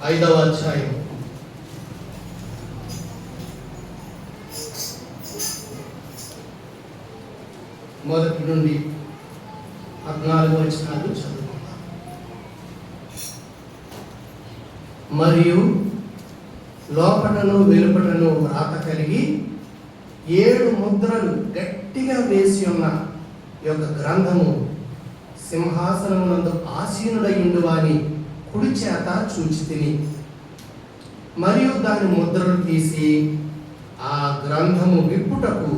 5వ అధ్యాయం మొదటి నుండి 14 వచనాలు చదువుకుందాం. మరియు లోపటను వెలుపటను వ్రాత కలిగి 7 ముద్రలు గట్టిగా వేసి ఉన్న యొక్క గ్రంథము సింహాసనమునందు ఆసీనుడయుండు వాని కుడి చేత చూచితిని. మరియు దాని ముద్రలు తీసి ఆ గ్రంథము విప్పుటకు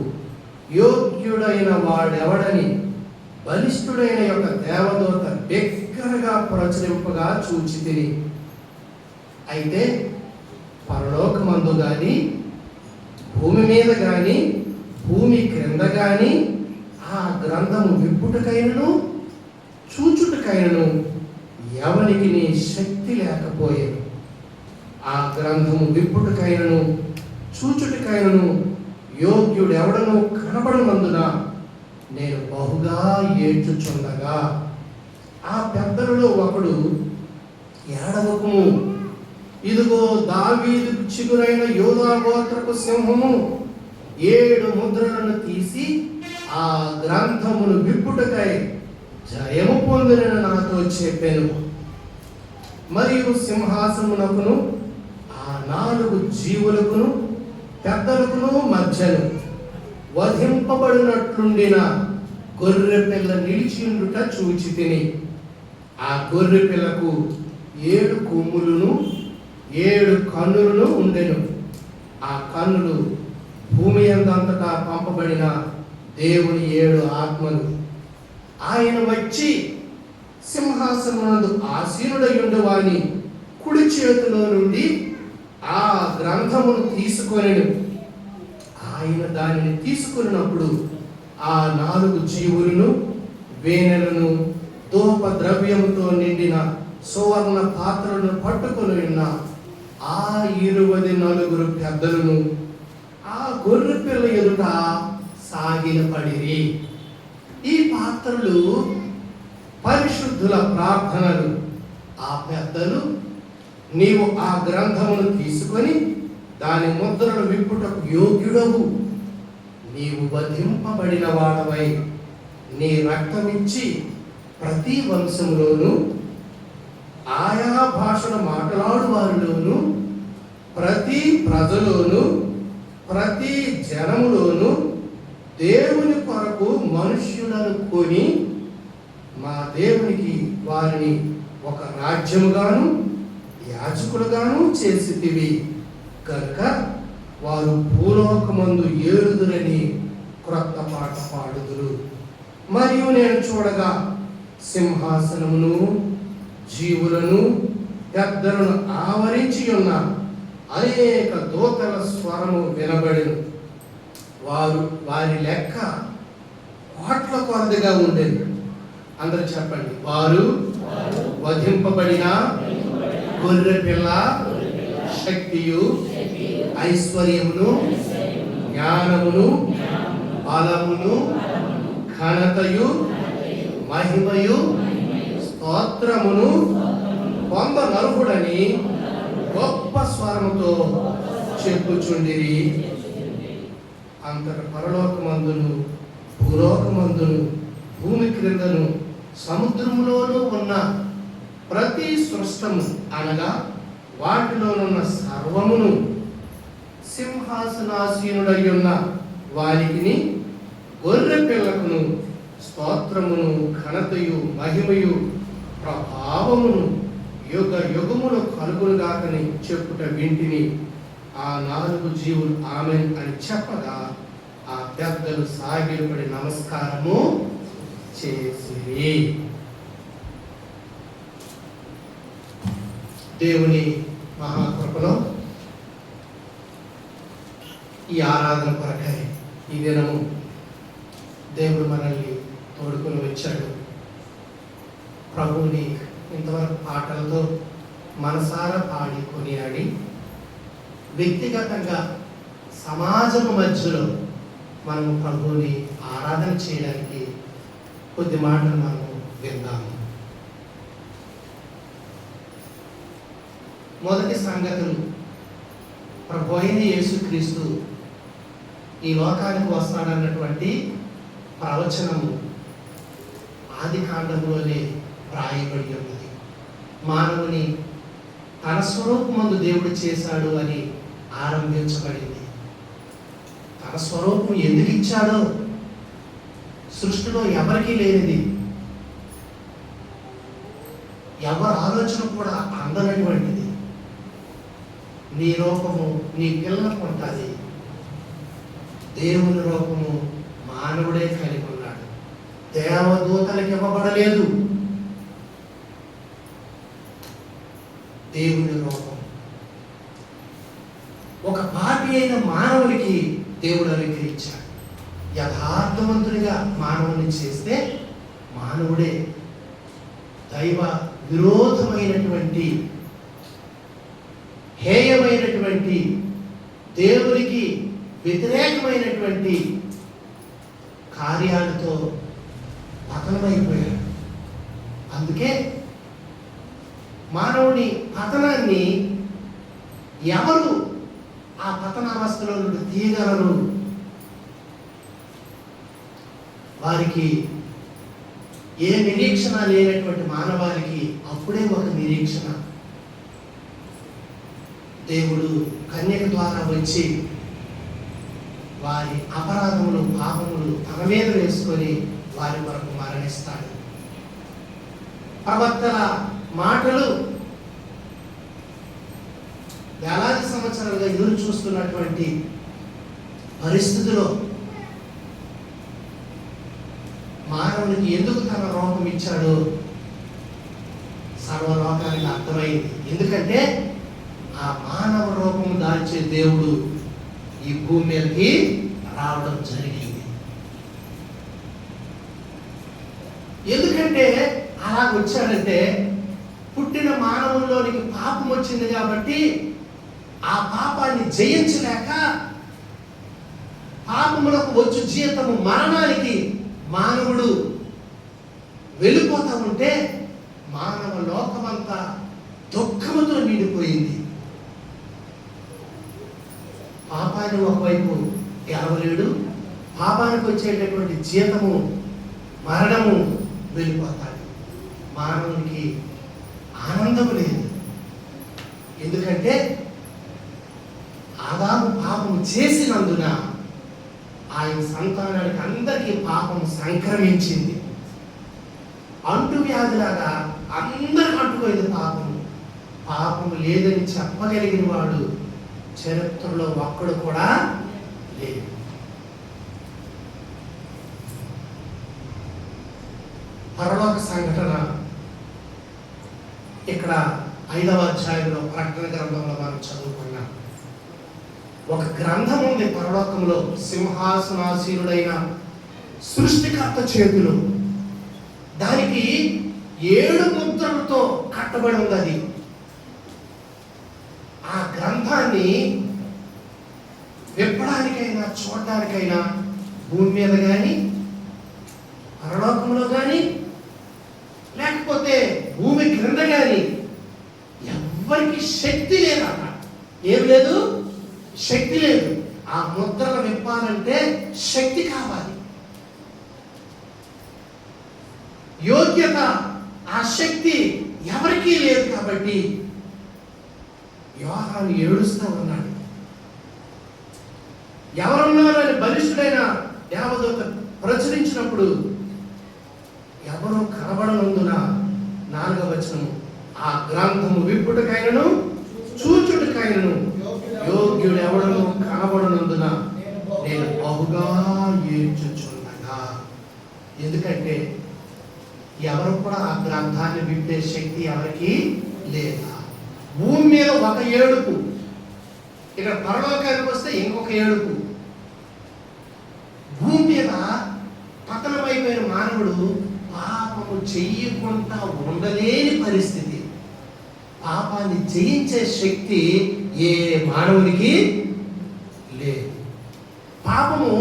యోగ్యుడైన వాడెవడని బలిష్ఠుడైన యొక్క దేవదూత బిగ్గరగా ప్రచురింపగా చూచితిని. అయితే పరలోకమందు గాని భూమి మీద గాని భూమి క్రింద గాని ఆ గ్రంథము విప్పుటకైనను చూచుటకైనను ఎవనికి నీ శక్తి లేకపోయేది. ఆ గ్రంథము విప్పుటకైనను చూచుటకైనను యోగ్యుడు ఎవడను కనబడనందున నేను బహుగా ఏడ్చుచుండగా ఆ పెద్దలలో ఒకడు, ఏడవకుము, ఇదిగో దావీదుకు చిగురైన యోధా గోత్రపు సింహము 7 ముద్రలను తీసి ఆ గ్రంథమును విప్పుటకై జయము పొందిన నాతో చెప్పాను. మరియు సింహాసనమునకును ఆ 4 జీవులకును పెద్దలకును మధ్యను వధింపబడినట్లుండిన గొర్రె పిల్ల నిలిచిండుట చూచితిని. ఆ గొర్రె పిల్లకు 7 కొమ్ములను 7 కన్నులను ఉండెను. ఆ కన్నులు భూమి అందంతటా పంపబడిన దేవుని 7 ఆత్మలు. ఆయన వచ్చి సింహాసనమునందు ఆసీనుడయుండు వాని కుడి చేతిలో నుండి ఆ గ్రంథమును తీసుకొనెను. ఆయన దానిని తీసుకున్నప్పుడు ఆ 4 జీవులను వేనెలను ధూప ద్రవ్యముతో నిండిన సువర్ణ పాత్రలను పట్టుకొని ఉన్న ఆ 24 పెద్దలను ఆ గొర్రె పిల్ల ఎదుట సాగిలపడిరి. ఈ పాత్రలు పరిశుద్ధుల ప్రార్థనలు. ఆ పెద్దలు, నీవు ఆ గ్రంథమును తీసుకొని దాని ముద్రను విప్పుటకు యోగ్యుడవు, నీవు వధింపబడిన వాడవై నీ రక్తమిచ్చి ప్రతి వంశంలోను ఆయా భాషను మాట్లాడు వారిలోను ప్రతి ప్రజలోను ప్రతి జనములోను దేవుని కొరకు మనుష్యులను కొని మా దేవునికి వారిని ఒక రాజ్యముగాను యాజకులుగాను చేసితివి కనుక వారు భూలోకమందు ఏలుదురని క్రొత్త పాట పాడుదురు. మరియు నేను చూడగా సింహాసనమును జీవులను పెద్దలను ఆవరించి ఉన్న అనేక దూతల స్వరము వినబడెను. వారి లెక్క కోట్ల కొలదిగా ఉండేది. అందరూ చెప్పండి. వారు వధింపబడిన గొర్రె పిల్ల శక్తియు ఐశ్వర్యమును జ్ఞానమును బలమును ఘనతయు మహిమయు స్తోత్రమును పొందనర్హుడని గొప్ప స్వరముతో చెప్పుచుండిరి. అంతట పరలోకమందును భూలోకమందును భూమి క్రిందను సముద్రములోనూ ఉన్న ప్రతి సృష్టము అనగా వాటిలోనున్న సర్వమును సింహాసనాసీనుడయ్యున్న వారికి గొర్రె పిల్లకును స్తోత్రమును ఘనతయు మహిమయు ప్రభావమును యుగ యుగములు కలుగునుగాకని చెప్పుట వింటిని. ఆ 4 జీవులు ఆమెన్ అని చెప్పగా ఆ పెద్దలు సాగిలపడి నమస్కారము చేసిరి. దేవుని మహాకృపలో ఈ ఆరాధన కొరకై ఈ దినము దేవుడు మనల్ని తోడుకొని వచ్చాడు. ప్రభువుని ఇంతవరకు పాటలతో మనసారా పాడి కొనియాడి వ్యక్తిగతంగా సమాజము మధ్యలో మనము ప్రభువుని ఆరాధన చేయడానికి కొద్ది మాటలు మనము విందాము. మొదటి సంగతులు ప్రభు అయిన యేసుక్రీస్తు ఈ లోకానికి వస్తాడన్నటువంటి ప్రవచనము ఆది కాండంలోనే వ్రాయబడి ఉన్నది. మానవుని తన స్వరూపమందు దేవుడు చేశాడు అని ఆరంభించబడింది. తన స్వరూపం ఎందుకు ఇచ్చాడో సృష్టిలో ఎవరికీ లేనిది, ఎవరి ఆలోచన కూడా అందనటువంటిది. నీ రూపము నీ పిల్లలకు ఉంటుంది. దేవుని రూపము మానవుడే కలిగి ఉన్నాడు. దేవదూతలకు ఇవ్వబడలేదు. దేవుని రూపం ఒక పాపి అయిన మానవుడికి దేవుడు అనుగ్రహించాడు. యథార్థవంతుడిగా మానవుని చేస్తే మానవుడే దైవ విరోధమైనటువంటి హేయమైనటువంటి దేవునికి వ్యతిరేకమైనటువంటి కార్యాలతో పతనమైపోయాడు. అందుకే మానవుని పతనాన్ని ఎవరు ఆ పతనావస్థలో నుండి తీయగలరు? వారికి ఏ నిరీక్షణ లేనటువంటి మానవాళికి అప్పుడే ఒక నిరీక్షణ. దేవుడు కన్యక ద్వారా వచ్చి వారి అపరాధములు పాపములు తన మీద వేసుకొని వారి కొరకు మరణిస్తాడు. ప్రవక్తల మాటలు వేలాది సంవత్సరాలుగా ఎదురు చూస్తున్నటువంటి పరిస్థితిలో మానవునికి ఎందుకు తన రూపం ఇచ్చాడో సర్వలోకానికి అర్థమైంది. ఎందుకంటే ఆ మానవ రూపం దాల్చే దేవుడు ఈ భూమి మీదకి రావడం జరిగింది. ఎందుకంటే అలా వచ్చాడంటే పుట్టిన మానవుల్లోనికి పాపం వచ్చింది కాబట్టి ఆ పాపాన్ని జయించలేక పాపములకు వచ్చు జీతము మరణానికి మానవుడు వెళ్ళిపోతా ఉంటే మానవ లోకమంతా దుఃఖముతో నిండిపోయింది. పాపాన్ని ఒకవైపు గెలవలేడు, పాపానికి వచ్చేటటువంటి జీతము మరణము వెళ్ళిపోతాడు. మానవునికి ఆనందం లేదు. ఎందుకంటే ఆదాము పాపం చేసినందున ఆయన సంతానానికి అందరికీ పాపం సంక్రమించింది. అంటువ్యాధిలాగా అందరికి అంటుకోయింది పాపం. పాపం లేదని చెప్పగలిగిన వాడు చరిత్రలో ఒక్కడు కూడా లేదు. పరలోక సంఘటన ఇక్కడ 5వ అధ్యాయంలో ప్రకటన గ్రంథంలో మనం చదువుకున్నాం. ఒక గ్రంథం ఉంది పరలోకంలో, సింహాసనాసీనుడైన సృష్టికర్త చేతిలో. దానికి 7 ముద్రలతో కట్టబడి ఉంది. అది ఆ గ్రంథాన్ని విప్పడానికైనా చూడడానికైనా భూమి మీద కానీ పరలోకంలో కానీ లేకపోతే భూమి క్రింద కానీ ఎవ్వరికి శక్తి లేదట. ఏం లేదు, శక్తి లేదు. ఆ ముద్రలు విప్పాలంటే శక్తి కావాలి, యోగ్యత, ఆ శక్తి ఎవరికీ లేదు. కాబట్టి యోహాను ఏడుస్తూ ఉన్నాడు. ఎవరున్నారు అని బలిష్ఠుడైన దేవదూత ప్రచురించినప్పుడు ఎవరు కనబడనందున 4వ వచనము, ఆ గ్రంథము విప్పుటకైనను చూచుటకైనను యోగ్యుడు ఎవడను కనబడనందున నేను బహుగా ఏడ్చుచుండగా. ఎందుకంటే ఎవరు కూడా ఆ గ్రంథాన్ని విప్పే శక్తి ఎవరికి లేదా. భూమి మీద ఒక ఏడుపు, ఇక్కడ పరలోకానికి వస్తే ఇంకొక ఏడుపు. భూమి మీద పతనమైపోయిన మానవుడు పాపము చెయ్యకుండా ఉండలేని పరిస్థితి. పాపాన్ని జయించే శక్తి ఏ మానవునికి లేదు. పాపము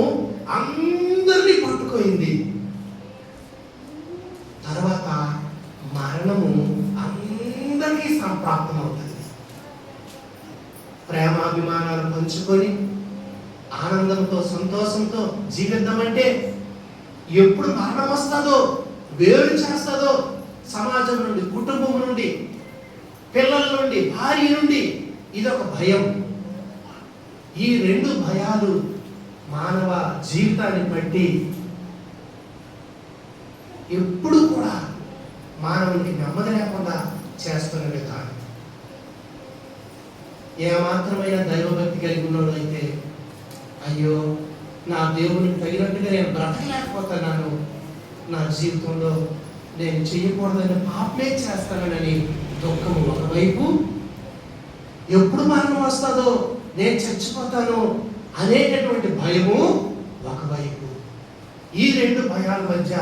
అందరినీ పట్టుకోయింది. తర్వాత మరణము అందరికీ సంప్రాప్తం అవుతుంది. ప్రేమాభిమానాలు పంచుకొని ఆనందంతో సంతోషంతో జీవిద్దామంటే ఎప్పుడు మరణం వస్తుందో, వేరు చేస్తుందో, సమాజం నుండి, కుటుంబం నుండి, పిల్లల నుండి, భార్య నుండి, ఇదొక భయం. ఈ రెండు భయాలు మానవ జీవితాన్ని బట్టి ఎప్పుడు కూడా మానవునికి నెమ్మది లేకుండా చేస్తున్న విధానం. ఏమాత్రమైన దైవభక్తి కలిగి ఉన్నాడు అయితే, అయ్యో నా దేవునికి తగినట్టుగా నేను బ్రతకలేకపోతున్నాను, నా జీవితంలో నేను చేయకూడదని పాపమే చేస్తానని దుఃఖము ఒకవైపు, ఎప్పుడు మరణం వస్తుందో, నేను చచ్చిపోతాను అనేటటువంటి భయము ఒకవైపు. ఈ రెండు భయాల మధ్య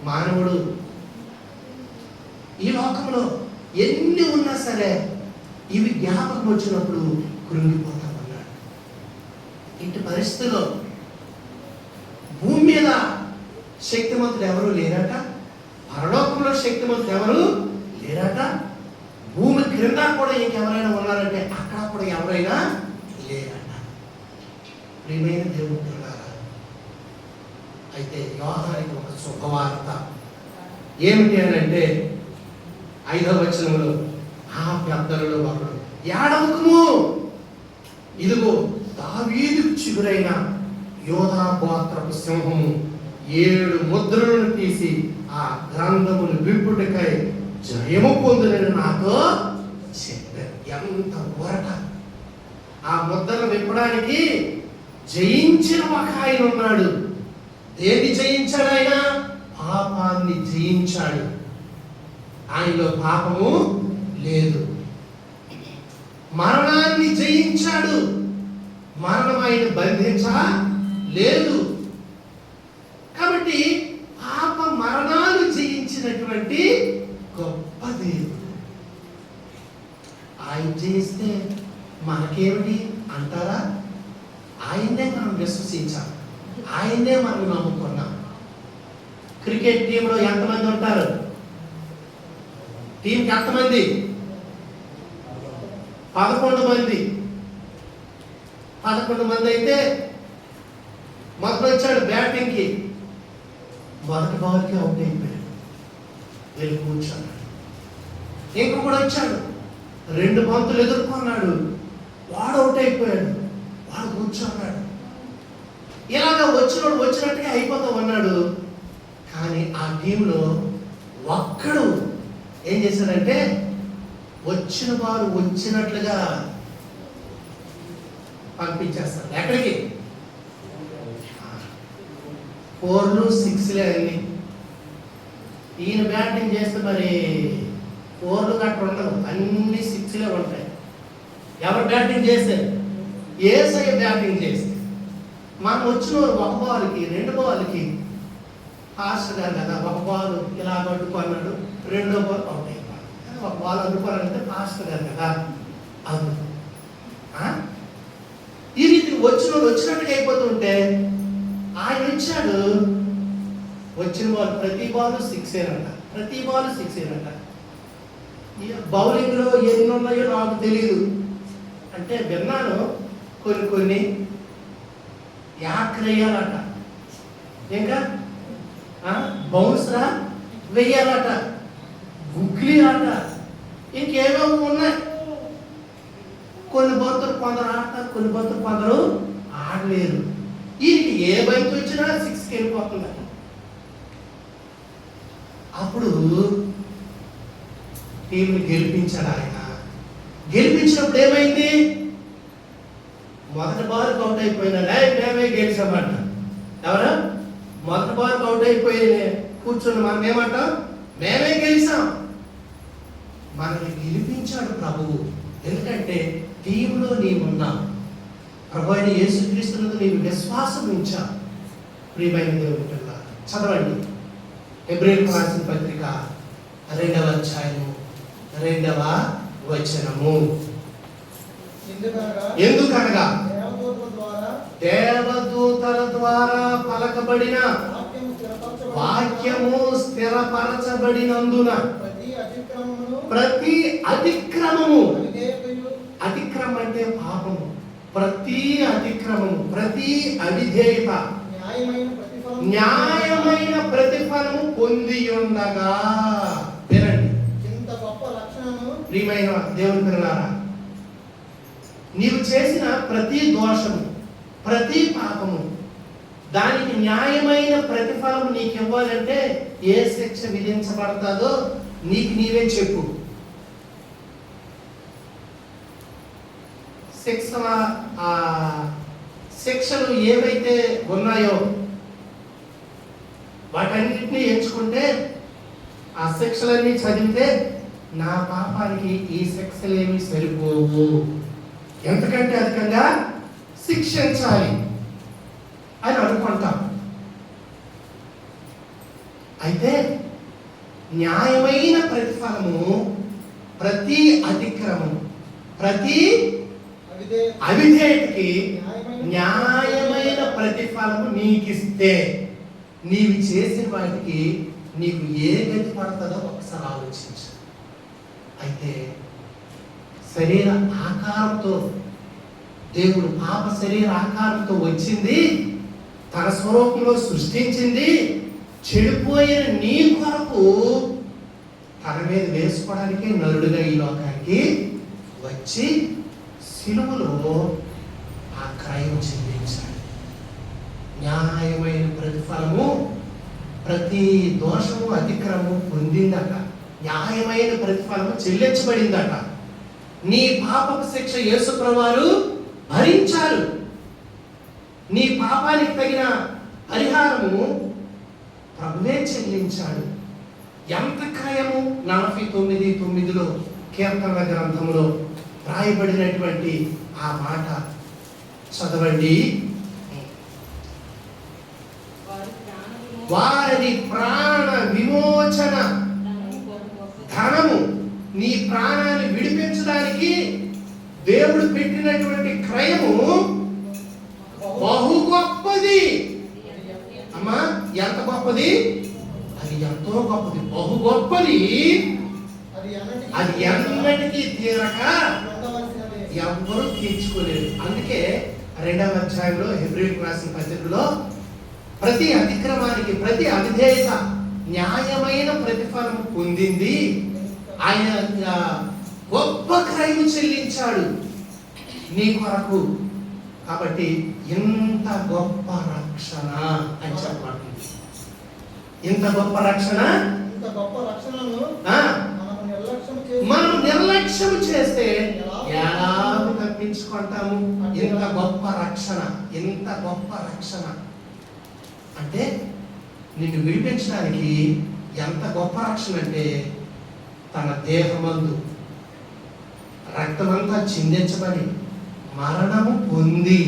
మానవుడు ఈ లోకంలో ఎన్ని ఉన్నా సరే ఇవి జ్ఞాపకం వచ్చినప్పుడు కృంగిపోతా ఉన్నాడు. ఇంటి పరిస్థితుల్లో భూమి మీద శక్తిమంతులు ఎవరు లేరట, పరలోకంలో శక్తిమంతులు ఎవరు లేరట, భూమి క్రింద కూడా ఇంకెవరైనా ఉన్నారంటే అక్కడ కూడా ఎవరైనా లేరట. ప్రియమైన దేవుడు అయితే యోహానికి ఒక శుభవార్త ఏమిటి అని అంటే 5వ వచనంలో ఆ పెద్దలలో ఒకడు, ఏడవకము, ఇదిగో దావీదు చిగురైన యోధా గోత్రపు సింహము 7 ముద్రలను తీసి ఆ గ్రంథమును విప్పుటకై జయము పొందునని నాతో చెప్పారు. ఎంత ఊరట! ఆ ముద్రను విప్పడానికి జయించిన ఒక ఆయన ఉన్నాడు. దేన్ని జయించాడు ఆయన? పాపాన్ని జయించాడు. ఆయనలో పాపము లేదు. మరణాన్ని జయించాడు. మరణం ఆయన బంధించలేదు. కాబట్టి పాప మరణాలు జయించినటువంటి గొప్ప దేవుడు. ఆయన జయిస్తే మనకేమిటి అంటారా? ఆయన్నే మనం విశ్వసించాలి, ఆయన్నే మనం నమ్ముకున్నాం. క్రికెట్ టీంలో ఎంతమంది ఉంటారు? టీంకి ఎంతమంది? 11 మంది. 11 మంది అయితే మొదలు వచ్చాడు బ్యాటింగ్కి, మొదటి బాల్కి అవుట్ అయిపోయాడు, వెళ్ళి కూర్చున్నాడు. ఇంకొకడు వచ్చాడు, 2 బంతులు ఎదుర్కొన్నాడు, వాడు అవుట్ అయిపోయాడు, వాడు కూర్చున్నాడు. ఇలాగ వచ్చినట్టుగా అయిపోతా ఉన్నాడు. కానీ ఆ టీంలో ఒక్కడు ఏం చేశాడంటే వచ్చిన వారు వచ్చినట్లుగా పంపించేస్తాడు. ఎక్కడికి? 4లు 6లే అయింది. ఈయన బ్యాటింగ్ చేస్తే మరి 4లు గట్రా ఉండవు, అన్ని 6లే ఉంటాయి. ఎవరు బ్యాటింగ్ చేశారు? ఏసయ్య బ్యాటింగ్ చేస్తే మనం వచ్చిన ఒక బాల్కి 2 బాల్కి ఫాస్ట్ గారు కదా, ఒక బాల్ ఇలా అడ్డుకున్నాడు, 2వ బాల్ అవుట్ అయిపోయాడు. ఒక బాల్ అడ్డుకోవాలంటే ఫాస్ట్ గారు కదా, అది ఈ రీతి వచ్చినట్టుగా అయిపోతుంటే ఆయన వచ్చాడు. వచ్చిన బాల్ ప్రతి బాల్ 6ఏనంట, ప్రతి బాల్ 6ఏనంట. బౌలింగ్లో ఎన్ని ఉన్నాయో నాకు తెలియదు, అంటే విన్నాను కొన్ని యాక్రేయాలట, ఇంకా బౌన్స్రా వెయ్యాలట, గుగ్లీ ఆట, ఇంకేమేమో ఉన్నాయి. కొన్ని బంతులు కొందరు ఆడతారు, కొన్ని బంతులు కొందరు ఆడలేరు. వీరికి ఏ బంతు వచ్చినా 6కి వెళ్ళిపోతుందట. అప్పుడు టీంని గెలిపించాడు ఆయన. గెలిపించినప్పుడు ఏమైంది? మొదటి బాల్ అవుట్ అయిపోయినా మేమే గెలిచామంట. ఎవరు? మొదటి బాల్ అవుట్ అయిపోయి కూర్చుని మనం ఏమంటాం? మేమే గెలిచాం. మనల్ని గెలిపించాడు ప్రభువు. ఎందుకంటే టీంలో నీవున్నావు, ప్రభు అయిన యేసుక్రీస్తునందు నీవు విశ్వాసం ఉంచా. ప్రియమైన దేవుని పిల్లలారా, చదవండి హెబ్రీయులకు రాసిన పత్రిక 2వ అధ్యాయము 2వ వచనము. ఎందుకనగా దేవదూతల ద్వారా పలకబడిన వాక్యము స్థిరపరచబడినందున ప్రతి అతిక్రమము అతిక్రమం అంటే పాపము. ప్రతి అతిక్రమము, ప్రతి అవిధేయత న్యాయమైన ప్రతిఫలము పొంది ఉండగా. వినండి, ఇంత గొప్ప లక్షణము ప్రియమైన దేవుని పిల్లలారా, నీవు చేసిన ప్రతి దోషము, ప్రతి పాపము, దానికి న్యాయమైన ప్రతిఫలం నీకు ఇవ్వాలంటే ఏ శిక్ష విధించబడతాదో నీకు నీవే చెప్పు. శిక్షలు ఏవైతే ఉన్నాయో వాటన్నిటిని ఎంచుకుంటే, ఆ శిక్షలన్నీ చదివితే నా పాపానికి ఈ శిక్షలేమి సరిపోవు, ఎంతకంటే అధికంగా శిక్షించాలి అని అనుకుంటాం. అయితే న్యాయమైన ప్రతిఫలము ప్రతి అతిక్రమం, ప్రతి అవిధేయతకి న్యాయమైన ప్రతిఫలము నీకిస్తే నీవు చేసిన వాటికి నీకు ఏ గతి పడుతుందో ఒకసారి ఆలోచించు. అయితే శరీర ఆకారంతో దేవుడు పాప శరీర ఆకారంతో వచ్చింది, తన స్వరూపంలో సృష్టించింది, చెడిపోయిన నీ కొరకు తన మీద వేసుకోవడానికి నరుడుగా ఈ లోకానికి వచ్చి సిలువలో ఆ క్రయం చెల్లించాడు. న్యాయమైన ప్రతిఫలము ప్రతి దోషము అతిక్రమము పొందిందట. న్యాయమైన ప్రతిఫలము చెల్లించబడిందట. నీ పాపపు శిక్ష యేసుప్రభువారు భరించారు. నీ పాపానికి తగిన పరిహారము ప్రభువే చెల్లించాడు. ఎంత క్రయము? 49:9 కీర్తనల గ్రంథంలో రాయబడినటువంటి ఆ మాట చదవండి. వారి ప్రాణ విమోచన ధనము, నీ ప్రాణాన్ని విడిపించడానికి దేవుడు పెట్టినటువంటి క్రయము బహు గొప్పది. అమ్మా, ఎంత గొప్పది? అది ఎంతో గొప్పది, బహు గొప్పది. అది ఎన్నటికీ తీరక ఎవ్వరూ తీర్చుకోలేరు. అందుకే 2వ అధ్యాయంలో హెబ్రీయులకు రాసిన పత్రికలో ప్రతి అతిక్రమానికి, ప్రతి అవిధేయత న్యాయమైన ప్రతిఫలం పొందింది. ఆయన గొప్ప క్రయము చెల్లించాడు నీ కొరకు. కాబట్టి ఇంత గొప్ప రక్షణ అని చెప్పబడుతుంది. ఇంత గొప్ప రక్షణ, ఇంత గొప్ప రక్షణను మనం నిర్లక్ష్యం చేస్తే ఎలా తప్పించుకుంటాము? ఇంత గొప్ప రక్షణ, ఇంత గొప్ప రక్షణ అంటే నిన్ను విడిపించడానికి ఎంత గొప్ప రక్షణ అంటే, తన దేహమందు రక్తమంతా చిందించబడి మరణము పొంది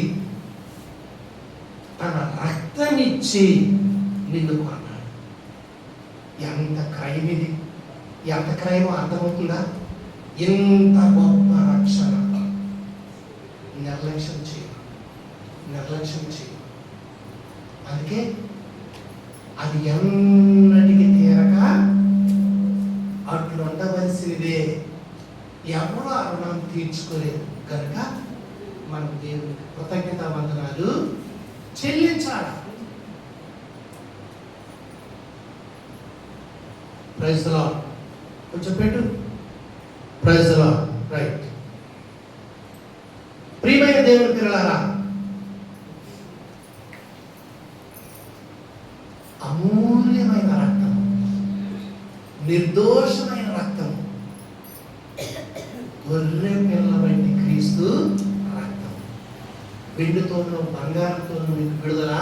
తన రక్తమిచ్చి నిన్ను కొన్నాడు. ఎంత క్రయం ఇది! ఎంత క్రయమో అర్థమవుతుందా? ఇంత గొప్ప రక్షణ నిర్లక్ష్యం చేయ, నిర్లక్ష్యం చేయ. అందుకే అది ఎన్నటికి తీరక అట్లు ఉండవలసినదే. ఎవరు ఆ రుణం తీర్చుకోలేదు కనుక మనం దేవునికి కృతజ్ఞతా వందనాలు చెల్లించాలి. Praise the lord. కొంచెం పెట్టు. Praise the lord. రైట్. ప్రియమైన దేవుని పిల్లలారా, అమూల్యమైన రక్తం, నిర్దోషమైన రక్తం, గొర్రె పిల్ల వంటి క్రీస్తు రక్తం. వెండితోనూ బంగారంతోనూ మీకు విడుదల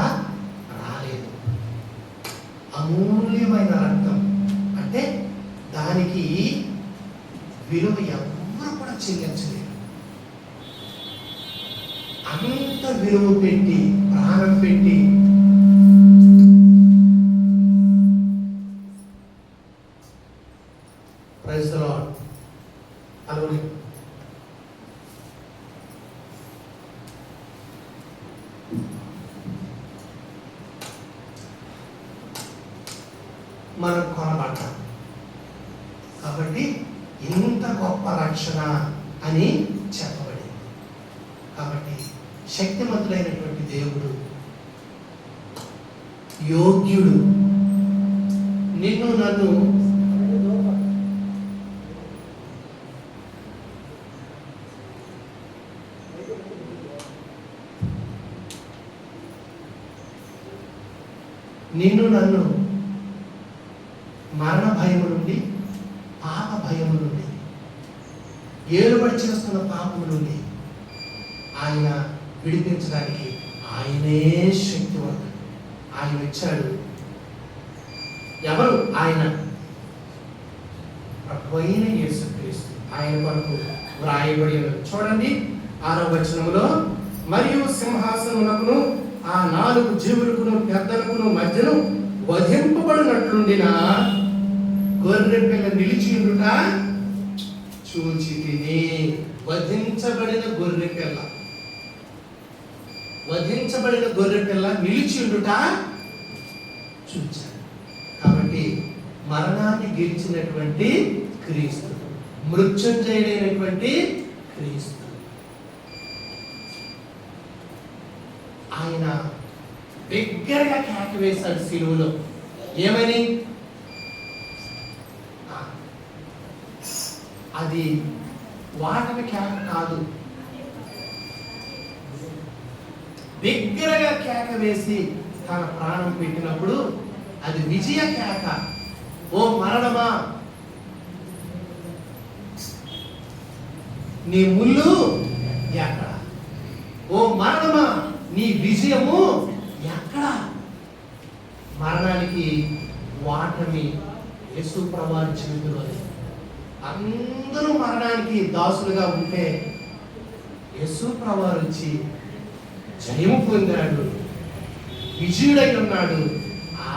రాలేదు. అమూల్యమైన రక్తం అంటే దానికి విలువ ఎవరు కూడా చెల్లించలేరు. అంత విలువ పెట్టి, ప్రాణం పెట్టి ప్రైజ్ ది లార్డ్. అలాగే మనం కొనబడ్డాం కాబట్టి ఇంత గొప్ప రక్షణ అని చెప్పబడింది. శక్తిమంతుడైనటువంటి దేవుడు, యోగ్యుడు. నిన్ను నన్ను మరణ భయము నుండి, పాప భయము నుండి, ఏలుబడి చేస్తున్న పాపము నుండి ఆయన విడిపించడానికి ఆయనే శక్తివంతుడు. ఆయన వచ్చాడు. ఎవరు? ఆయన ప్రభువైన యేసుక్రీస్తు. ఆయన కొరకు వ్రాయబడి ఉన్నది. చూడండి 6వ వచనములో, మరియు సింహాసనమునకును ఆ 4 జీవులకును పెద్దలకును మధ్యను వధింపబడినట్లుండిన గొర్రె పిల్ల నిలిచి ఉండుట చూచి తిని. వధించబడిన గొర్రె పిల్ల, వధించబడిన గొర్రె పిల్ల నిలిచి ఉండుట చూచాడు. కాబట్టి మరణాన్ని గెలిచినటువంటి క్రీస్తు, మృత్యుంజయుడైనటువంటి క్రీస్తు. ఆయన బిగ్గరగా కేక వేశాడు సిలువలో. ఏమని? అది వాటమి కేక కాదు, బిగ్గరగా కేక వేసి తన ప్రాణం పెట్టినప్పుడు అది విజయ కేక. ఓ మరణమా, నీ ముళ్ళు ఎక్కడ? ఓ మరణమా, నీ విజయము ఎక్కడ? మరణానికి వాటమి యేసు ప్రభువారి జీవితంలో. అందరూ మరణానికి దాసులుగా ఉంటే యేసు ప్రభువారు వచ్చి జయము పొందాడు, విజయుడై ఉన్నాడు.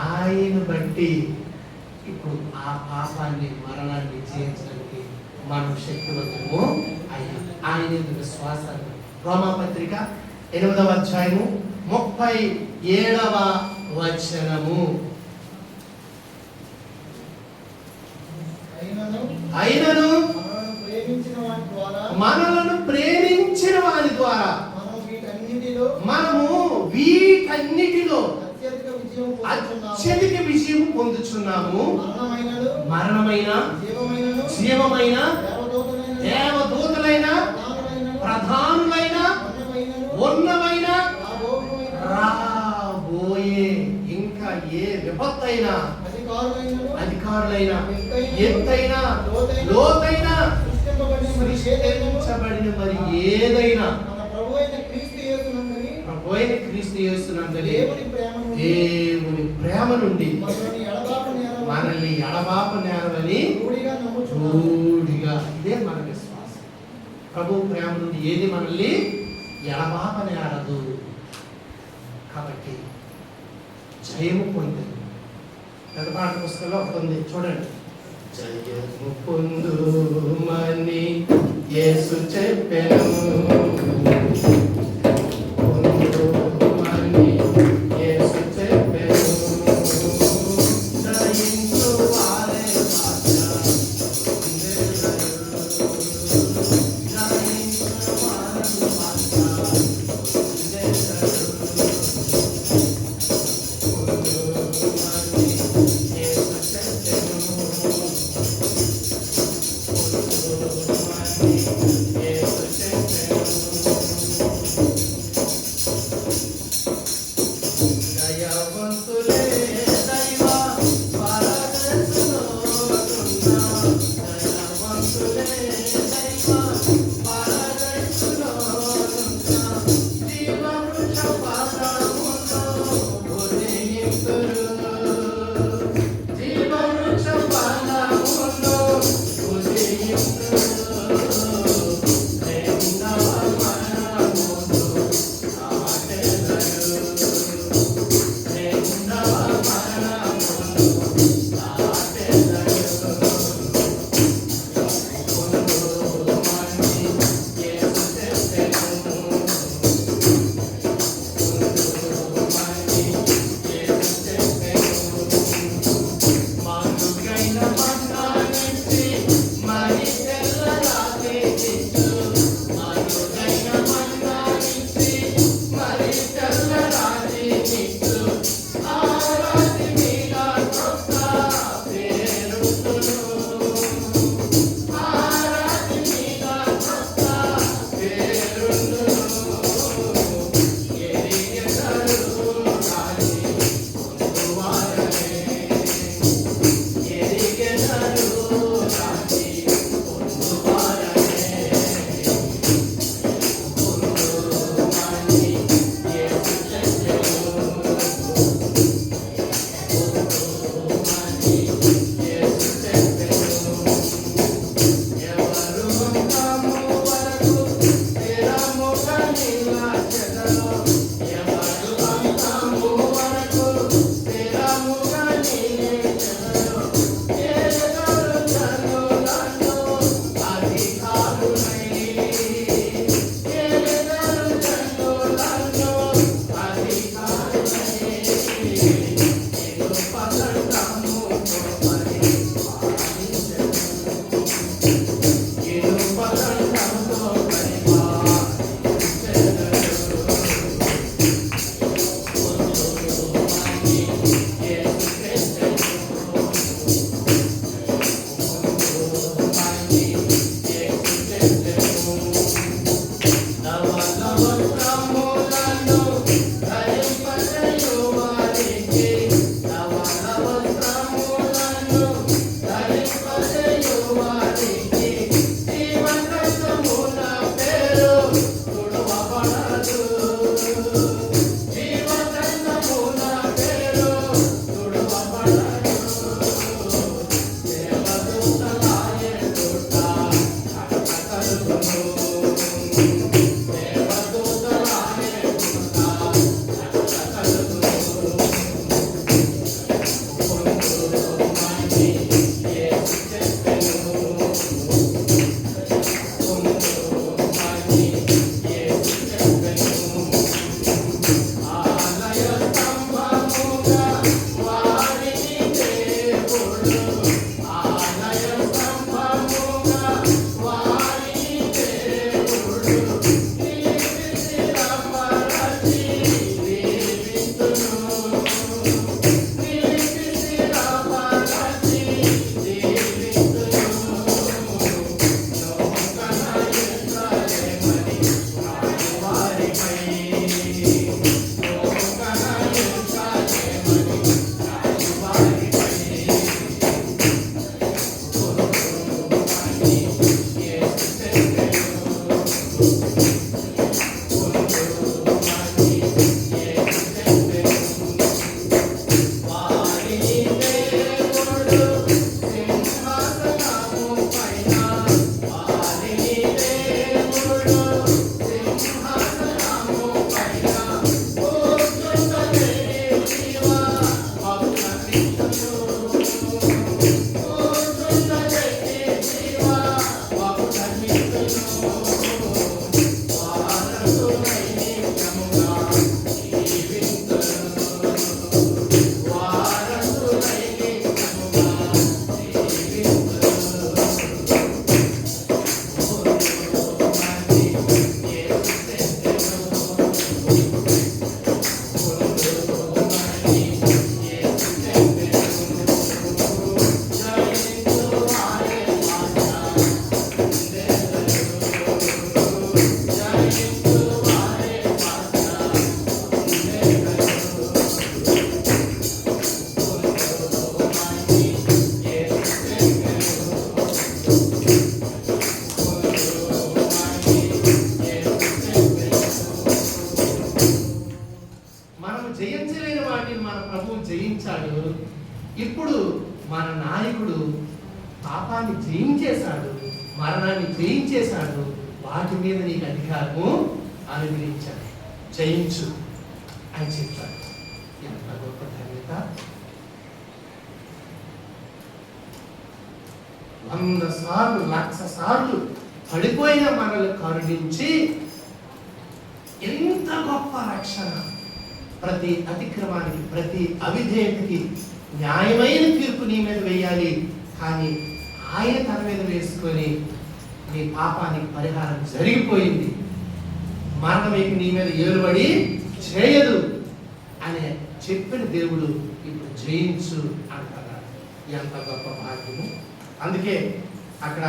ఆయన బట్టి ఇప్పుడు ఆ పాపాన్ని, మరణాన్ని జయించడానికి మనం శక్తివంతము అయ్యాం. ఆయన విశ్వాసాన్ని. రోమాపత్రిక 8వ అధ్యాయము 37వ వచనము. అయినను మనలను ప్రేమించిన వారి ద్వారా మనము వీటన్నిటిలో అత్యధిక విజయం పొందుచున్నాము. మరణమైన, జీవమైన, దేవదూతలైన, ప్రధానులైన, ఉన్నమైన, రాబోయే, ఇంకా ఏ విపత్తైనా, అధికారులైన, ఎత్తైన, లోతైన, సృష్టించబడిన మరి ఏదైనా ప్రభువైన క్రీస్తు యేసునందలి దేవుని ప్రేమ నుండి మనల్ని ఎడబాప నేరవని రూఢిగా. ఇదే మన విశ్వాసం. ప్రభు ప్రేమ నుండి ఏది మనల్ని ఎడబాప నేరదు. కాబట్టి జయము పొందింది. పెద్ద పాట పుస్తకంలో ఉంది, చూడండి. జయము పొందుమని యేసు చెప్పెను, పొందుమని యేసు చెప్పెను, జయించు వారే రాజా పొందెదరు, జయించు వారు రాజా పొందెదరు. పొందుమని యేసు చెప్పెను, ఇప్పుడు మన నాయకుడు పాపాన్ని జయించేశాడు, మరణాన్ని జయించేశాడు, వాటి మీద నీకు అధికారము అనుగ్రహించాడు, జయించు అని చెప్పాడు. ఎంత గొప్ప ధన్యత! 100 సార్లు 1,00,000 సార్లు పడిపోయిన మనల్ని కరుణించి ఎంత గొప్ప రక్షణ! ప్రతి అతిక్రమానికి, ప్రతి అవిధేయతకి న్యాయమైన తీర్పు నీ మీద వేయాలి, కానీ ఆయన తన మీద వేసుకొని నీ పాపానికి పరిహారం జరిగిపోయింది, మరణం నీ మీద ఏలుబడి చేయదు అని చెప్పిన దేవుడు ఇప్పుడు జయించు అంటున్నాడు. ఎంత గొప్ప భాగ్యము. అందుకే అక్కడ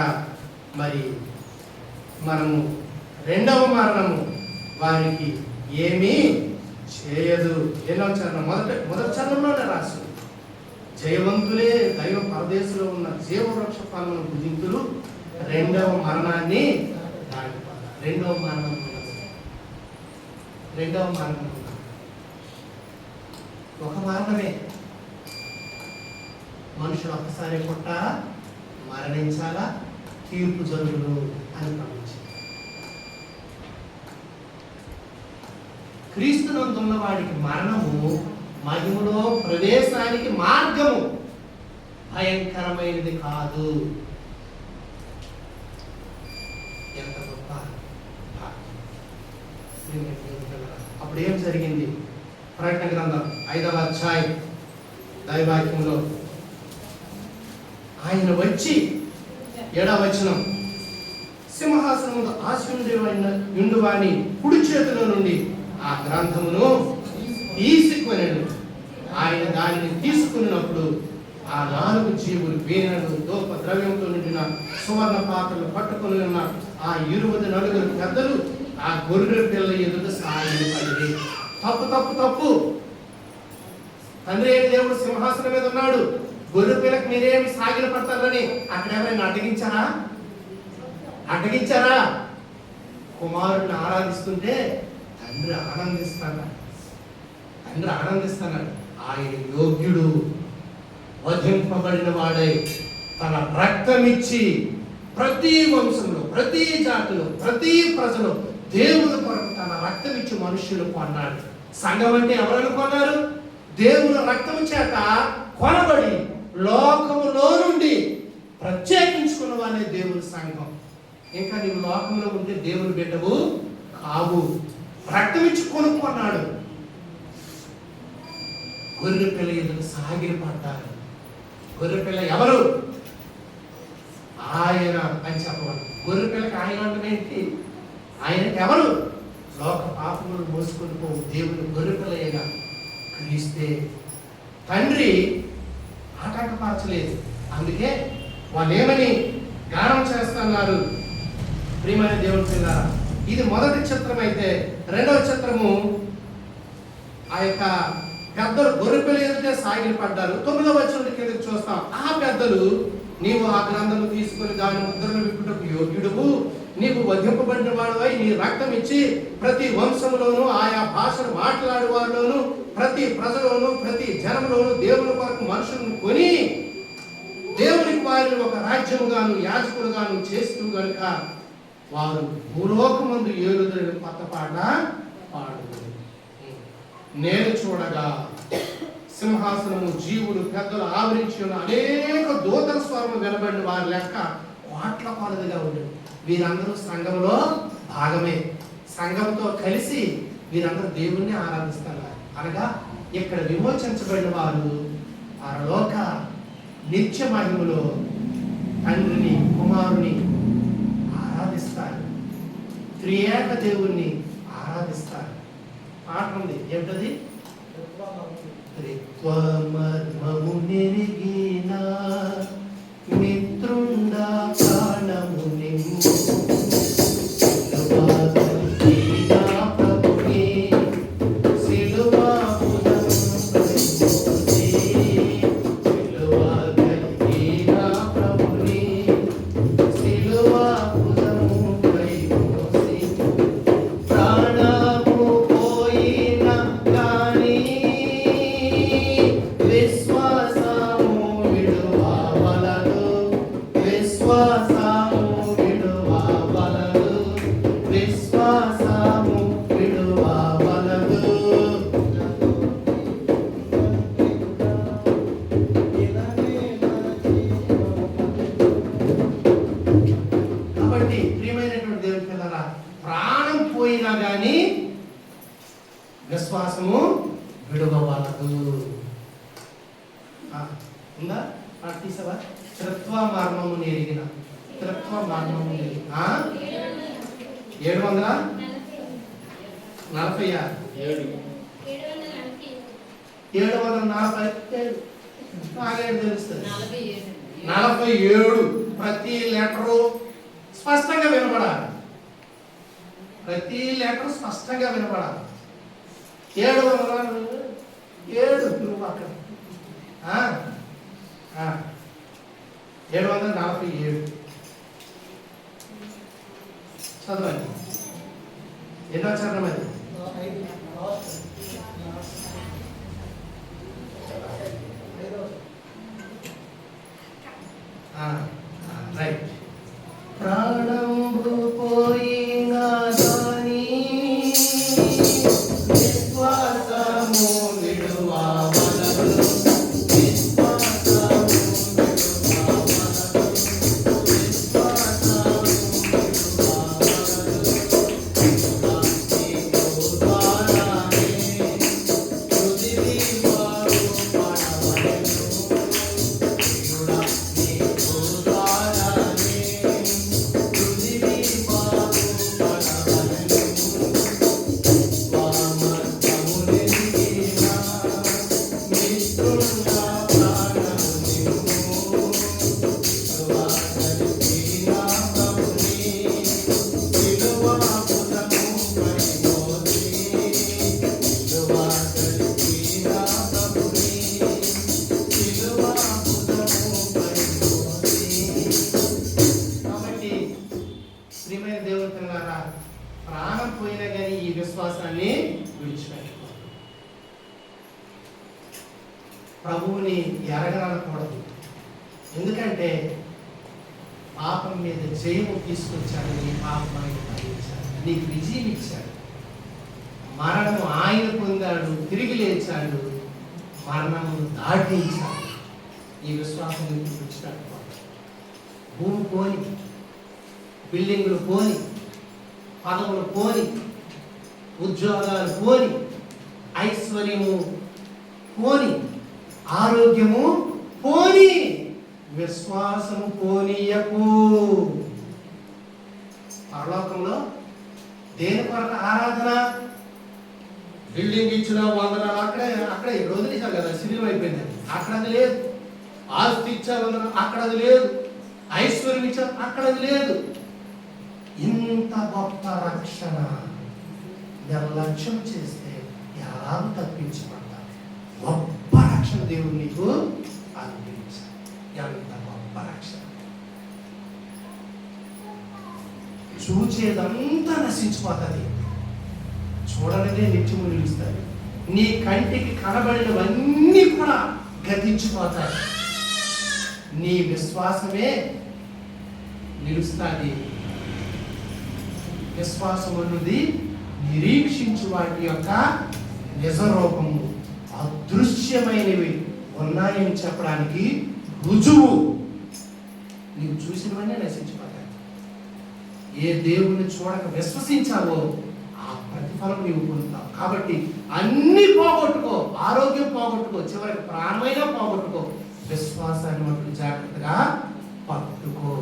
మరి మనము రెండవ మరణము వారికి ఏమీ చేయదు. ఎన్నో చరణం మొదటి చరణంలోనే రాసు, జయవంతులే దైవ పరదేశంలో ఉన్న జీవవృక్ష ఫలమును భుజింతులు రెండవ మరణాన్ని దాటిపోతారు. రెండవ మరణం ఒక మరణమే. మనుషులు ఒక్కసారి పుట్ట మరణించాలా, తీర్పు జరుగును అని గమనించారు. క్రీస్తునందున్న వాడికి మరణము మహిమలో ప్రవేశానికి మార్గము, భయంకరమైనది కాదు. ఎంత గొప్ప భాగ్యం. అప్పుడు ఏం జరిగింది? ప్రకటన గ్రంథం 5వ అధ్యాయం దైవవాక్యంలో ఆయన వచ్చి 7వ వచనం, సింహాసనం ముందు ఆసీనుడైన వాని కుడి చేతిలో నుండి ఆ గ్రంథమును తీసుకొనెను. ఆయన దానిని తీసుకున్నప్పుడు ఆ 4 జీవులు వీణను దోప ద్రవ్యంతో నిండిన సువర్ణ పాత్రలు పట్టుకుని ఉన్న ఆ 24 పెద్దలు ఆ గొర్రె పిల్ల ఎదుట సాగిలపడి, తప్పు తప్పు తప్పు, తండ్రి అయిన దేవుడు సింహాసనం మీద ఉన్నాడు, గొర్రె పిల్లకి మీరేమి సాగిల పడతారని అక్కడ ఎవరైనా అడ్డగించారా? కుమారుడిని ఆరాధిస్తుంటే తండ్రి ఆనందిస్తున్నాడు. ఆయన యోగ్యుడు, వధింపబడిన వాడై తన రక్తమిచ్చి ప్రతి వంశంలో, ప్రతి జాతిలో, ప్రతి ప్రజలు దేవుని కొరకు తన రక్తమిచ్చి మనుషులు కొన్నాడు. సంఘం అంటే ఎవరు కొన్నారు? దేవుని రక్తము చేత కొనబడి లోకములో నుండి ప్రత్యేకించుకున్న వాళ్ళే దేవుని సంఘం. ఇంకా నీవు లోకంలో ఉంటే దేవుని బిడ్డవు కావు. రక్తమిచ్చి కొనుక్కున్నాడు. గొర్రె పిల్ల ఎదురు సాగిలపడ్డారు. గొర్రె పిల్ల ఎవరు? ఆయన అని చెప్పవాలి. గొర్రె పిల్లకి ఆయన అంటే ఏంటి? ఆయనకి ఎవరు? లోక పాపములు మోసుకొని పోవు దేవుని గొర్రె పిల్ల అయిన క్రీస్తే. తండ్రి ఆటంకపరచలేదు. అందుకే వాళ్ళు ఏమని గానం చేస్తున్నారు? ప్రియమైన దేవుని పిల్లరా, ఇది మొదటి చిత్రం అయితే, రెండవ చిత్రము ఆ యొక్క పెద్దలు గొర్రె పిల్ల ఎదుటే సాగిలపడ్డారు. 9వ వచనం కిందకి చూస్తాం. ఆ పెద్దలు, నీవు ఆ గ్రంథము తీసుకొని దాని ముద్రను విప్పుటకు యోగ్యుడువు, నీవు వధింపబడిన వాడువై నీ రక్తం ఇచ్చి ప్రతి వంశంలోను, ఆయా భాషను మాట్లాడే వారిలోను, ప్రతి ప్రజలోను, ప్రతి జనంలోను దేవుని కొరకు మనుషులను కొని దేవునికి వారిని ఒక రాజ్యముగాను యాజకుడుగాను చేస్తూ గనుక వారు భూలోకమందు ఏలుదలని కొత్త పాట పాడు. నేను చూడగా సింహాసనము, జీవులు, పెద్దలు ఆవరించి ఉన్న అనేక దూతల స్వరము వినబడిన వారి లెక్క కోట్ల కొలదిగా ఉండేది. వీరందరూ సంఘంలో భాగమే. సంఘంతో కలిసి వీరందరూ దేవుణ్ణి ఆరాధిస్తారు. అనగా ఇక్కడ విమోచించబడిన వారు పరలోక నిత్య మహిమలో తండ్రిని, కుమారుని ఆరాధిస్తారు. త్రియేక దేవుణ్ణి ఆరాధిస్తారు. పాట ఉంది, ఏమిటది? త్రిత్వమర్మము నెరిగిన మిత్రుండా ప్రాణము నిమ్ము విశ్వాసము విడువవలదు. ఉందా? తీసావా? త్రిత్వ మర్మము ఎరిగిన, త్రిత్వ మర్మము 746 747 నాకేం తెలుస్తుంది? 47. 47. ప్రతి లెటరు స్పష్టంగా వినపడాలి. ప్రతి లెటర్ స్పష్టంగా వినపడాలి. 7 నువ్వు అక్కడ 747 చదవండి. ఎన్నో చరణం అది? రైట్. ప్రాణంబు పోయినా గాని విశ్వాసము విడువవలదు. విశ్వాసము విడువవలదు. విశ్వాసము విడువవలదు. నీకు ద్వారానే తుదివి వారు పడవలెను. ప్రియుడా, నీకు ద్వారానే తుదివి వారు పడవలెను. స్వామర్థమునెరిగిన మిత్రుండా ప్రాణము నిమ్ము. విశ్వాసలిపిన ప్రభుని సిలువ పుటముపై మోసి. విశ్వాసలిపిన ప్రభుని సిలువ పుటముపై మోసి. కాబట్టి ప్రియమైన దేవుని పిల్లలారా, ప్రాణం పోయినా కానీ ఈ విశ్వాసాన్ని విడిచిపెట్టకూడదు. ప్రభువుని ఎరగనకూడదు. ఎందుకంటే పాపం మీద జయము తీసుకొచ్చాడు. నీ పాపమైన భరించాడు, నీకు విజయం ఇచ్చాడు. మరణము ఆయన పొందాడు, తిరిగి లేచాడు, మరణము దాటించాడు. ఈ విశ్వాసం విడిచిపెట్టకూడదు. భూమి పోని, బిల్డింగులు పోని, పదవులు పోని, ఉద్యోగాలు పోని, ఐశ్వర్యము పోని, ఆరోగ్యము పోని, విశ్వాసము పోనీయకు. పరలోకంలో దేని కొరకు ఆరాధన? బిల్డింగ్ ఇచ్చిన వందనాలు అక్కడే వదిలేశారు కదా, శిథిలం అయిపోయింది. అక్కడ అది లేదు. ఆస్తి ఇచ్చారు వందనాలు, అక్కడ అది లేదు. ఐశ్వర్యం ఇచ్చారు, అక్కడ అది లేదు. ఇంత గొప్ప రక్షణ నిర్లక్ష్యం చేస్తే ఎలా తప్పించబడతారు? గొప్ప రక్షణ దేవుడు నీకు అనుగ్రహించాడు. ఎంత గొప్ప రక్షణ! చూచేదంతా నశించిపోతుంది, చూడనిదే నిత్యము నిలుస్తుంది. నీ కంటికి కనబడినవన్నీ కూడా గతించిపోతాయి. నీ విశ్వాసమే నిలుస్తుంది. విశ్వాసం అన్నది నిరీక్షించు వాటి యొక్క నిజ రూపము. అదృశ్యమైనవి ఉన్నాయని చెప్పడానికి రుజువు. నీవు చూసినవన్నీ నశించిపోతాయి. ఏ దేవుని చూడక విశ్వసించావో ఆ ప్రతిఫలం నీవు పొందుతావు. కాబట్టి అన్ని పోగొట్టుకో, ఆరోగ్యం పోగొట్టుకో, చివరికి ప్రాణమైనా పోగొట్టుకో, విశ్వాసాన్ని మటుకు జాగ్రత్తగా పట్టుకో.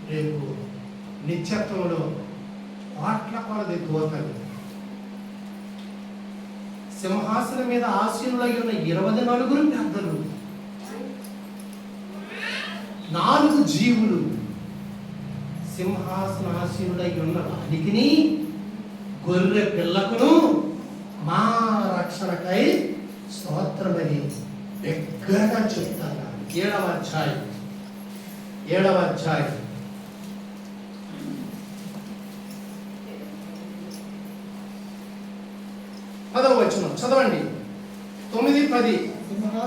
రేపు నిత్యత్వంలో కోట్ల కొలది దూతలు సింహాసనం మీద ఆసీనులై ఉన్న 24 పెద్దలు, 4 జీవులు సింహాసనాసీనుడై ఉన్న వానికిని గొర్రె పిల్లకును మా రక్షణకై స్తోత్రమని దగ్గరగా చెప్తాను. 7వ అధ్యాయం 10వ వచనం చదవండి. 9, 10.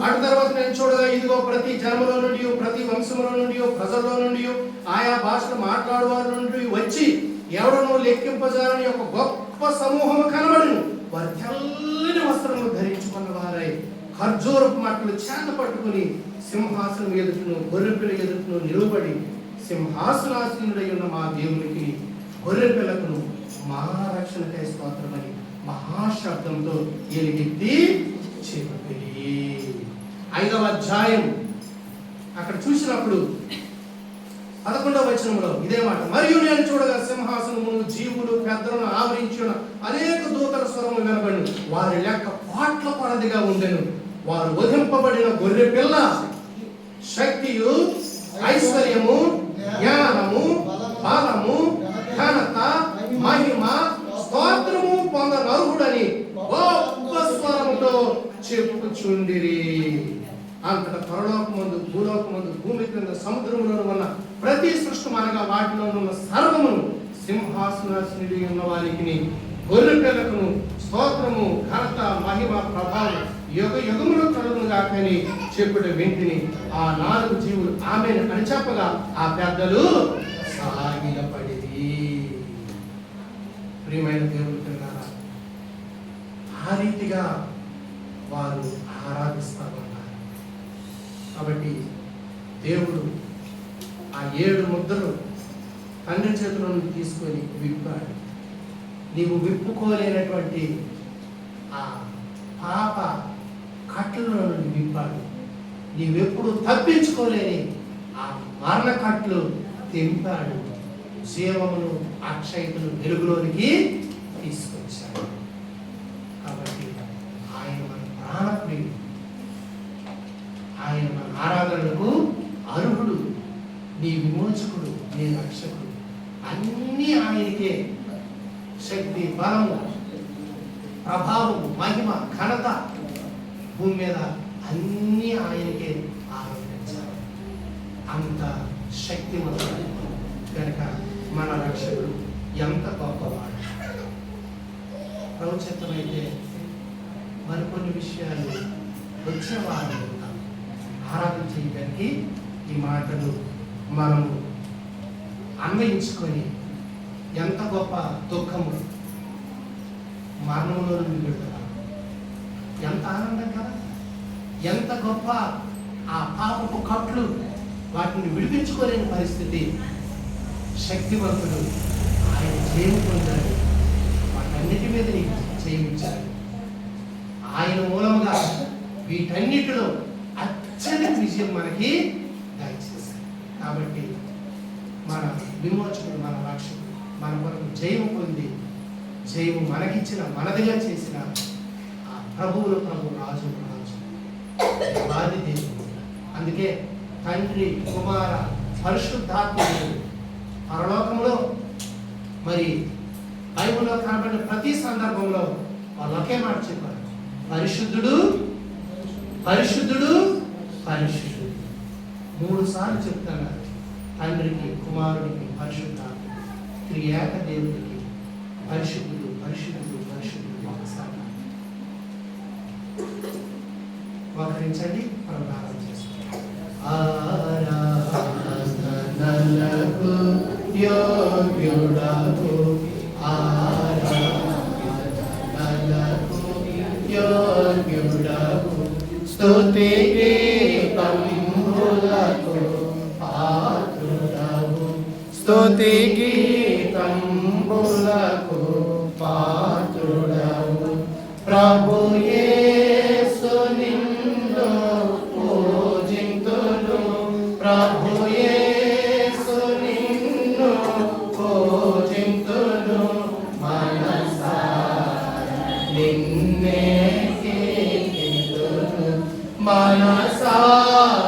అటు తర్వాత నేను చూడగా ఇదిగో ప్రతి జన్మలో నుండి, ప్రతి వంశంలో నుండి, ప్రజల్లో నుండి, ఆయా భాషలు మాట్లాడువారి నుండి వచ్చి ఎవడనో లెక్కింపజాలని ఒక గొప్ప సమూహము కనబడును. వారు తెల్లని వస్త్రములు ధరించుకున్న వారై ఖర్జూరపు మట్టలు చేత పట్టుకుని సింహాసనం ఎదుటను గొర్రెపిల్ల ఎదుటను నిలువబడి సింహాసనాసీనుడై ఉన్న మా దేవునికి గొర్రెపిల్లకును మా రక్షణకై స్తోత్రమని మహాశబ్దంతో ఎలుగెత్తి చెప్పిరి. 5వ అధ్యాయం అక్కడ చూసినప్పుడు 11వ వచనంలో ఇదే మాట, మరియు నేను చూడగా సింహాసనమును జీవులు పెద్దలను ఆవరించిన అనేక దూతల స్వరము వినబడి వారి లెక్క కోట్ల కొలదిగా ఉండెను. వారు వధింపబడిన గొర్రె పిల్ల శక్తియు ఐశ్వర్యము జ్ఞానము బలము ఘనత మహిమ స్తోత్రము పొందనర్హుడని గొప్ప స్వరముతో చెప్పుచుండిరి. అంతటా పరలోకమందు భూలోకమందు భూమి క్రింద సముద్రములో ఉన్న ప్రతి సృష్టి అనగా వాటిలో ఉన్న సర్వమును సింహాసనాసనుడి ఉన్న వారికి గొర్రె పిల్లకును స్తోత్రము ఘనత మహిమ ప్రభావం యుగ యుగములు కలుగును గాకని చెప్పుట వింటిని. ఆ 4 జీవులు ఆమెను అని చెప్పగా ఆ పెద్దలు సాగిలపడిరి. ప్రియమైన దేవుడు పిల్లలారా, ఆ రీతిగా వారు ఆరాధిస్తా ఉన్నారు. కాబట్టి దేవుడు ఆ 7 ముద్రలు తండ్రి చేతిలో నుండి తీసుకొని విప్పాడు. నీవు విప్పుకోలేనటువంటి ఆ పాప కట్లలో నుండి విప్పాడు. నీవెప్పుడు తప్పించుకోలేని ఆ మరణ కట్లు తెంపాడు. జీవమును అక్షయతను వెలుగులోనికి తీసుకొచ్చాడు. కాబట్టి ఆయన మన ప్రాణప్రియుడు, ఆయన మన ఆరాధనలకు అర్హుడు, నీ విమోచకుడు, నీ రక్షకుడు. అన్నీ ఆయనకే. శక్తి, బలము, ప్రభావం, మహిమ, ఘనత భూమి మీద అన్నీ ఆయనకే ఆరోపించాలి. అంత శక్తివంతుడు కనుక మన రక్షకుడు ఎంత గొప్పవాడు. ప్రవచితమైతే మరికొన్ని విషయాలు వచ్చేవారు ఆరాధన చేయడానికి ఈ మాటలు మనము అన్వయించుకొని ఎంత గొప్ప దుఃఖము మరణంలో నుండి విడుదల, ఎంత ఆనందం కదా, ఎంత గొప్ప ఆ పాపపు కట్లు, వాటిని విడిపించుకోలేని పరిస్థితి. శక్తివంతుడు ఆయన జయం పొందాడు, వాటన్నిటి మీద నీకు జయించాడు. ఆయన మూలముగా వీటన్నిటిలో అత్యధిక విజయం మనకి దయచేశాడు. కాబట్టి మన విమోచకుడు, మన రక్షకుడు మన కొరకు జయం పొంది జయము మనకిచ్చిన, మనదిగా చేసిన ఆ ప్రభువుల ప్రభు, రాజు రాజు, వాది దేవుడు. అందుకే తండ్రి, కుమార, పరిశుద్ధాత్ముడు పరలోకంలో మరి బైబిల్లో కనబడిన ప్రతి సందర్భంలో వాళ్ళు ఒకే మాట చెప్పారు, పరిశుద్ధుడు పరిశుద్ధుడు పరిశుద్ధుడు. 3 సార్లు చెప్తున్నారు. తండ్రికి, కుమారుడికి, పరిశుద్ధాత్మ, త్రియేక దేవుడికి పరిశుద్ధుడు పరిశుద్ధుడు పరిశుద్ధుడు. ఒకసారి మోకరించండి, ప్రార్థన చేసుకుంటాం. ఆరాధనలకు యోగ్యుడకు, ఆరాధనలకు యోగ్యుడకు, స్తుతి గీతములకు పాత్రుడవు, స్తుతి గీతములకు పాత్రుడవు. ప్రభు యేసు నిన్ను పూజింతును, ప్రభు యేసు నిన్ను పూజింతును, మనసారా నిన్నే కీర్తింతును, మనసారా